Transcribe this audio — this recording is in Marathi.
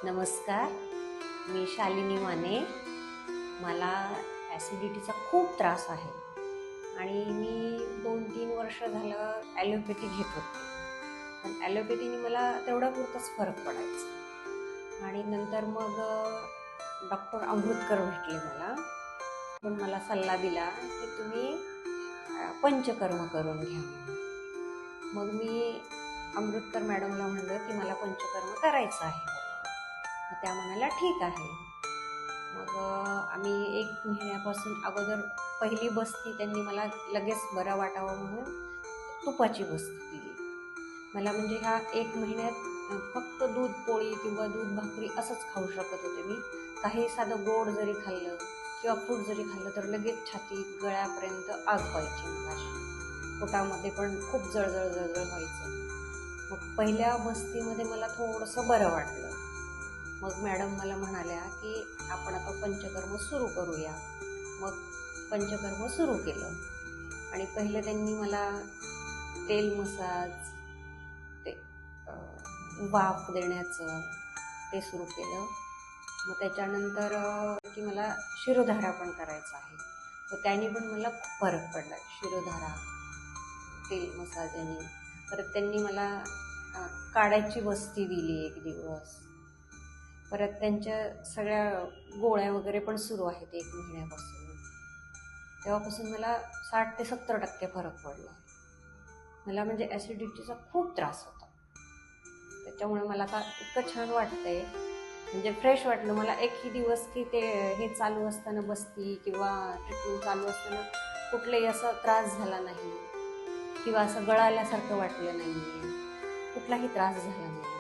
नमस्कार, मी शालिनी माने. मला ॲसिडिटीचा खूप त्रास आहे आणि मी 2-3 वर्ष झालं ॲलोपॅथी घेत होते. पण ॲलोपॅथीने मला तेवढ्यापुरताच फरक पडायचा आणि नंतर मग डॉक्टर अमृतकर भेटले मला. पण मला सल्ला दिला की तुम्ही पंचकर्म करून घ्या. मग मी अमृतकर मॅडमला म्हणलं की मला पंचकर्म करायचं आहे. मग त्या म्हणाल्या ठीक आहे. मग आम्ही 1 महिन्यापासून अगोदर पहिली बस्ती त्यांनी मला लगेच बरं वाटावं म्हणून तुपाची बस्ती दिली मला. म्हणजे ह्या 1 महिन्यात फक्त दूध पोळी किंवा दूध भाकरी असंच खाऊ शकत होते मी. काही साधं गोड जरी खाल्लं किंवा फ्रूट जरी खाल्लं तर लगेच छाती गळ्यापर्यंत आग व्हायची. मला पोटामध्ये पण खूप जळजळ व्हायचं. मग पहिल्या बस्तीमध्ये मला थोडंसं बरं वाटलं. मग मॅडम मला म्हणाल्या की आपण आता पंचकर्म सुरू करूया. मग पंचकर्म सुरू केलं आणि पहिले त्यांनी मला तेल मसाज, ते वाफ देण्याचं ते सुरू केलं. मग त्याच्यानंतर की मला शिरोधारा पण करायचा आहे. तर त्याने पण मला खूप फरक पडला. शिरोधारा, तेल मसाज यांनी. परत त्यांनी मला काढ्याची बस्ती दिली 1 दिवस. परत त्यांच्या सगळ्या गोळ्या वगैरे पण सुरू आहेत 1 महिन्यापासून. तेव्हापासून मला 60 ते 70% फरक पडला. मला म्हणजे ॲसिडिटीचा खूप त्रास होता. त्याच्यामुळे मला आता इतकं छान वाटतंय, म्हणजे फ्रेश वाटलं मला. एकही दिवस की ते हे चालू असताना बस्ती किंवा ट्रीटमेंट चालू असताना कुठलाही असा त्रास झाला नाही किंवा असं गळाल्यासारखं वाटलं नाही, कुठलाही त्रास झाला नाही.